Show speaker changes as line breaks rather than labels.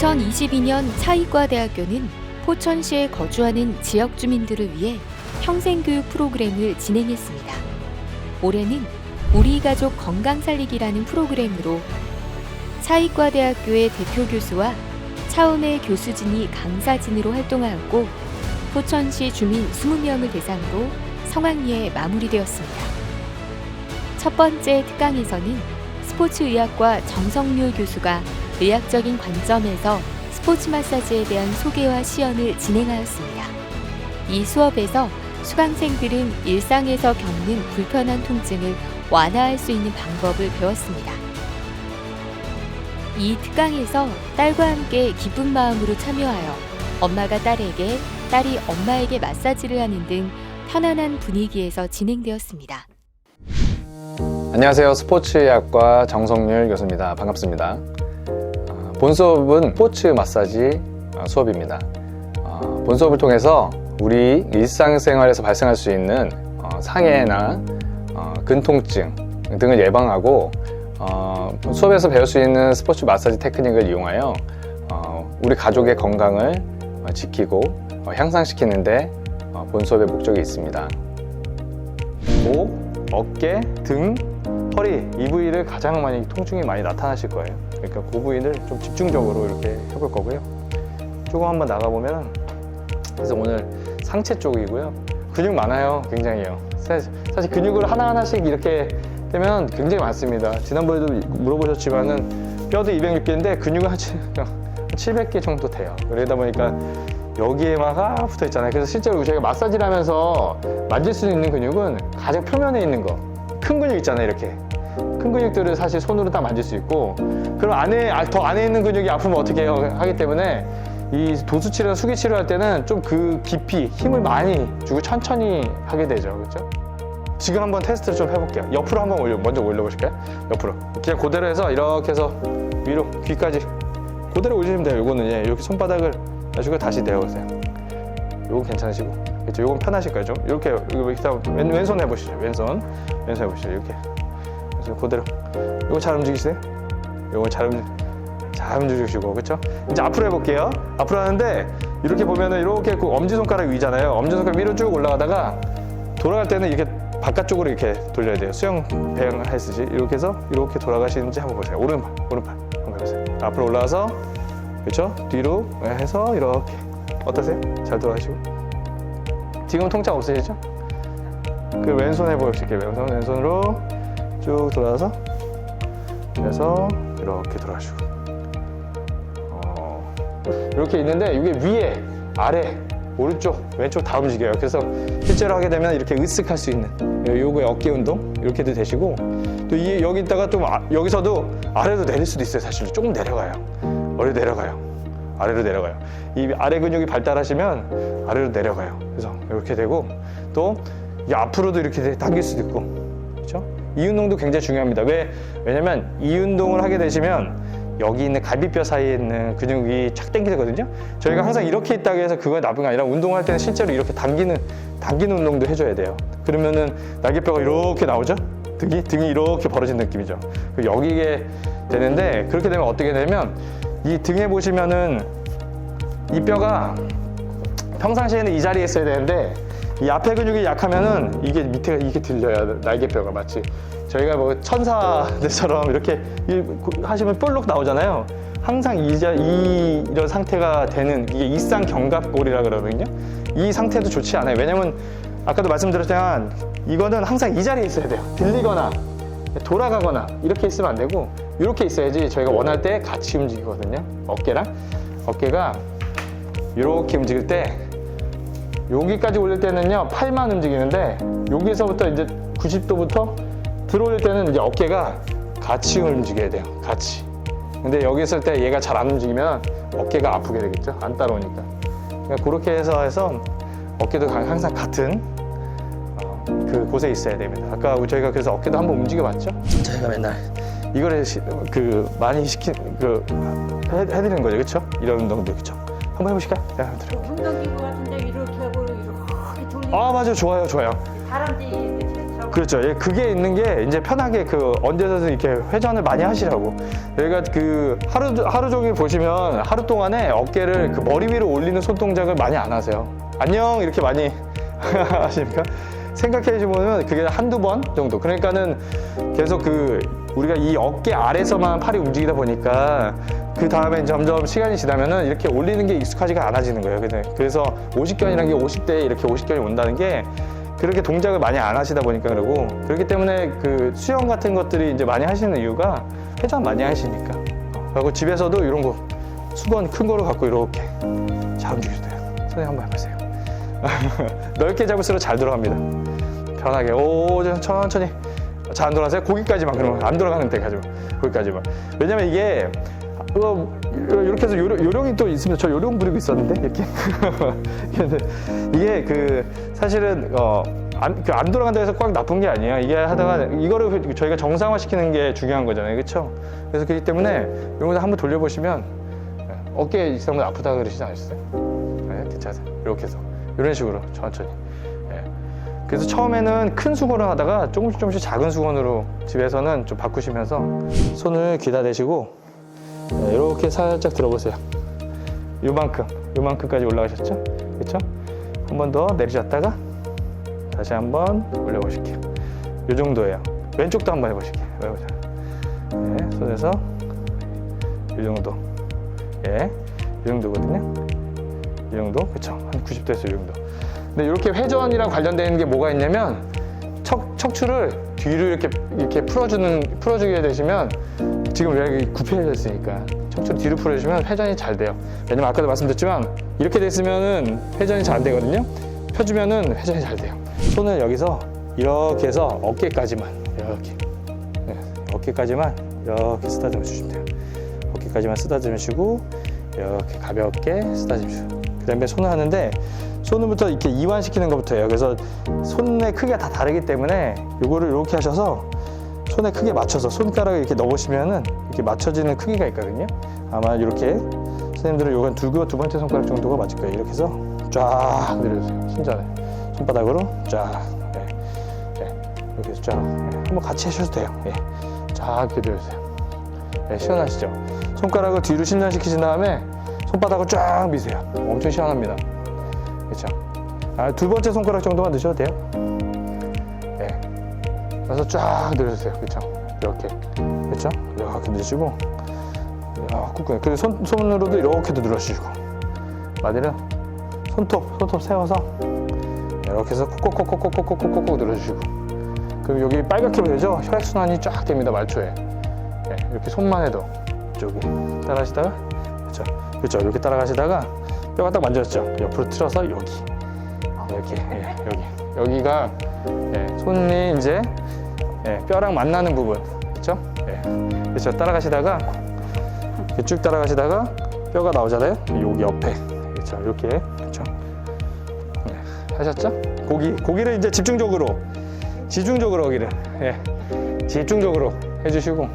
2022년 차의과대학교는 포천시에 거주하는 지역 주민들을 위해 평생교육 프로그램을 진행했습니다. 올해는 우리 가족 건강 살리기라는 프로그램으로 차의과대학교의 대표 교수와 차움의 교수진이 강사진으로 활동하였고 포천시 주민 20명을 대상으로 성황리에 마무리되었습니다. 첫 번째 특강에서는 스포츠의학과 정성률 교수가 의학적인 관점에서 스포츠 마사지에 대한 소개와 시연을 진행하였습니다. 이 수업에서 수강생들은 일상에서 겪는 불편한 통증을 완화할 수 있는 방법을 배웠습니다. 이 특강에서 딸과 함께 기쁜 마음으로 참여하여 엄마가 딸에게, 딸이 엄마에게 마사지를 하는 등 편안한 분위기에서 진행되었습니다.
안녕하세요. 스포츠의학과 정성률 교수입니다. 반갑습니다. 본 수업은 스포츠 마사지 수업입니다. 본 수업을 통해서 우리 일상생활에서 발생할 수 있는 상해나 근통증 등을 예방하고 수업에서 배울 수 있는 스포츠 마사지 테크닉을 이용하여 우리 가족의 건강을 지키고 향상시키는 데 본 수업의 목적이 있습니다. 목, 어깨, 등, 허리 이 부위를 가장 많이 통증이 많이 나타나실 거예요. 그러니까 그 부위를 좀 집중적으로 이렇게 해볼 거고요. 조금 한번 나가보면, 그래서 오늘 상체 쪽이고요. 근육 많아요. 굉장히요. 사실 근육을 하나하나씩 이렇게 되면 굉장히 많습니다. 지난번에도 물어보셨지만은 뼈도 206개인데 근육은 한 700개 정도 돼요. 그러다 보니까 여기에만 붙어 있잖아요. 그래서 실제로 저희가 마사지를 하면서 만질 수 있는 근육은 가장 표면에 있는 거, 큰 근육 있잖아요. 이렇게 큰 근육들을 사실 손으로 딱 만질 수 있고, 그럼 더 안에 있는 근육이 아프면 어떻게 해요? 하기 때문에 이 도수치료나 수기치료 할 때는 좀 그 깊이 힘을 많이 주고 천천히 하게 되죠. 그렇죠? 지금 한번 테스트를 좀 해볼게요. 옆으로 한번 먼저 올려보실까요? 옆으로. 그냥 그대로 해서 이렇게 해서 위로 귀까지 그대로 올리시면 돼요. 요거는 이렇게 손바닥을 가지고 다시 내어보세요. 요거 괜찮으시고, 그렇죠? 요건 편하실 거예요. 좀 이렇게 왼손 해보시죠. 왼손 해보시죠. 이렇게. 그래서 그대로. 요거 잘 움직이시세요? 요거 잘 움직이시고, 그렇죠? 이제 앞으로 해볼게요. 앞으로 하는데 이렇게 보면은 이렇게 그 엄지손가락 위잖아요. 엄지손가락 위로 쭉 올라가다가 돌아갈 때는 이렇게 바깥쪽으로 이렇게 돌려야 돼요. 수영 배영 했듯이 이렇게 해서 이렇게 돌아가시는지 한번 보세요. 오른팔 한번 해보세요. 앞으로 올라와서, 그렇죠? 뒤로 해서 이렇게. 어떠세요? 잘 돌아가시고. 지금 통증 없으시죠? 그 왼손 해보실게요. 왼손으로 쭉 돌아와서 그래서 이렇게 돌아가시고. 이렇게 있는데 이게 위에, 아래, 오른쪽, 왼쪽 다 움직여요. 그래서 실제로 하게 되면 이렇게 으쓱할 수 있는 요거의 어깨 운동 이렇게도 되시고, 또 여기 있다가 또 여기서도 아래로 내릴 수도 있어요. 사실 조금 내려가요. 아래로 내려가요. 이 아래 근육이 발달하시면 아래로 내려가요. 그래서 이렇게 되고, 또 이 앞으로도 이렇게 당길 수도 있고, 그렇죠? 이 운동도 굉장히 중요합니다. 왜냐면 이 운동을 하게 되시면 여기 있는 갈비뼈 사이에 있는 근육이 착 당기거든요. 저희가 항상 이렇게 있다고 해서 그거 나쁜 게 아니라, 운동할 때는 실제로 이렇게 당기는 운동도 해줘야 돼요. 그러면은 날개뼈가 이렇게 나오죠. 등이 이렇게 벌어진 느낌이죠. 여기에 되는데, 그렇게 되면 어떻게 되면 이 등에 보시면은 이 뼈가 평상시에는 이 자리에 있어야 되는데, 이 앞에 근육이 약하면은 이게 밑에가 이게 들려야, 날개뼈가 마치 저희가 뭐 천사들처럼 이렇게 하시면 볼록 나오잖아요. 항상 이런 상태가 되는, 이게 일상견갑골이라 그러거든요. 이 상태도 좋지 않아요. 왜냐면 아까도 말씀드렸지만 이거는 항상 이 자리에 있어야 돼요. 들리거나 돌아가거나 이렇게 있으면 안 되고, 이렇게 있어야지 저희가 원할 때 같이 움직이거든요. 어깨가 이렇게 움직일 때, 여기까지 올릴 때는요 팔만 움직이는데, 여기서부터 이제 90도부터 들어올 때는 이제 어깨가 같이 움직여야 돼요. 같이. 근데 여기 있을 때 얘가 잘 안 움직이면 어깨가 아프게 되겠죠. 안 따라오니까. 그러니까 그렇게 해서 어깨도 항상 같은 그 곳에 있어야 됩니다. 아까 저희가 그래서 어깨도 한번 움직여 봤죠. 저희가 맨날 이거를 많이 해드리는 거죠. 그렇죠? 이런 운동들. 그렇죠? 한번 해보실까요?
운동기구 같은데 이렇게 하고 이렇게 돌리고.
맞아요. 좋아요.
다람쥐
그렇죠. 예, 그게 있는 게 이제 편하게 그 언제든 이렇게 회전을 많이 하시라고. 여기가 그 하루 종일 보시면 하루 동안에 어깨를 그 머리 위로 올리는 손 동작을 많이 안 하세요. 안녕 이렇게 많이 하십니까? 생각해 보면 그게 한두 번 정도. 그러니까는 계속 그 우리가 이 어깨 아래서만 팔이 움직이다 보니까 그 다음에 점점 시간이 지나면은 이렇게 올리는 게 익숙하지가 않아지는 거예요. 그래서 50견이라는 게 50대에 이렇게 50견이 온다는 게 그렇게 동작을 많이 안 하시다 보니까 그러고, 그렇기 때문에 그 수영 같은 것들이 이제 많이 하시는 이유가 회전 많이 하시니까. 그리고 집에서도 이런 거 수건 큰 거를 갖고 이렇게 잘 움직여도 돼요. 선생님 한번 해보세요. 넓게 잡을수록 잘 들어갑니다. 편하게. 오, 천천히. 잘 안 돌아가세요? 거기까지만. 그러면 안 돌아가는 데까지만. 거기까지만. 왜냐면 이게 이렇게 해서 요령이 또 있습니다. 저 요령 부리고 있었는데 이렇게. 이게 그 사실은 안 돌아간다 해서 꽉 나쁜 게 아니에요. 이게 하다가 이거를 저희가 정상화 시키는 게 중요한 거잖아요. 그렇죠? 그래서 그렇기 때문에 이런 거 한번 돌려보시면 어깨 이상보다 아프다 그러시지 않으셨어요? 네, 괜찮아요. 이렇게 해서 이런 식으로 천천히. 네. 그래서 처음에는 큰 수건을 하다가 조금씩 작은 수건으로 집에서는 좀 바꾸시면서 손을 귀다 대시고 이렇게 살짝 들어보세요. 요만큼까지 올라가셨죠? 그렇죠? 한 번 더 내리셨다가 다시 한번 올려보실게요. 요 정도예요. 왼쪽도 한번 해보실게요. 네, 손에서 요 정도. 예, 이 정도거든요. 이 정도, 그렇죠? 한 90도에서 이 정도. 근데 이렇게 회전이랑 관련된 게 뭐가 있냐면 척추를 뒤로 이렇게 풀어주게 되시면 지금 여기 굽혀져 있으니까 척추를 뒤로 풀어주시면 회전이 잘 돼요. 왜냐면 아까도 말씀드렸지만 이렇게 됐으면은 회전이 잘 안 되거든요. 펴주면은 회전이 잘 돼요. 손을 여기서 이렇게 해서 어깨까지만 이렇게, 네, 어깨까지만 이렇게 쓰다듬어 주시면 돼요. 어깨까지만 쓰다듬어 주시고 이렇게 가볍게 쓰다듬어 주시고, 그 다음에 손을 하는데 손부터 이렇게 이완시키는 것부터 해요. 그래서 손의 크기가 다 다르기 때문에 요거를 이렇게 하셔서 손에 크게 맞춰서 손가락을 이렇게 넣으시면은 이렇게 맞춰지는 크기가 있거든요. 아마 이렇게 선생님들은 요건 두 번째 손가락 정도가 맞을 거예요. 이렇게 해서 쫙 내려주세요. 순전히 손바닥으로 쫙, 네. 네. 이렇게 해서 쫙, 네. 한번 같이 하셔도 돼요. 네. 쫙 이렇게 내려주세요. 네. 시원하시죠? 손가락을 뒤로 신전시키신 다음에 손바닥을 쫙 미세요. 엄청 시원합니다. 그렇죠? 두 번째 손가락 정도만 넣으셔도 돼요. 네. 그래서 쫙 내려주세요. 그렇죠? 이렇게. 그렇죠? 이렇게 내주시고, 꾹꾹. 그리고 손으로도 이렇게도 눌러주시고, 마디는 손톱 세워서 이렇게 해서 콕콕콕콕콕콕콕콕 눌러주시고, 그럼 여기 빨갛게 보이죠? 혈액순환이 쫙 됩니다. 말초에. 네. 이렇게 손만 해도 이쪽이 따라하시다가, 그렇죠? 그렇죠? 이렇게 따라가시다가 뼈가 딱 만졌죠? 옆으로 틀어서 여기. 이렇게, 예, 여기가, 예, 손이 이제, 예, 뼈랑 만나는 부분. 그렇죠? 예. 그렇죠? 따라가시다가, 이렇게 쭉 따라가시다가 뼈가 나오잖아요? 여기 옆에. 그렇죠? 이렇게. 그렇죠? 예. 하셨죠? 고기를 이제 집중적으로 여기를, 예, 집중적으로 해주시고,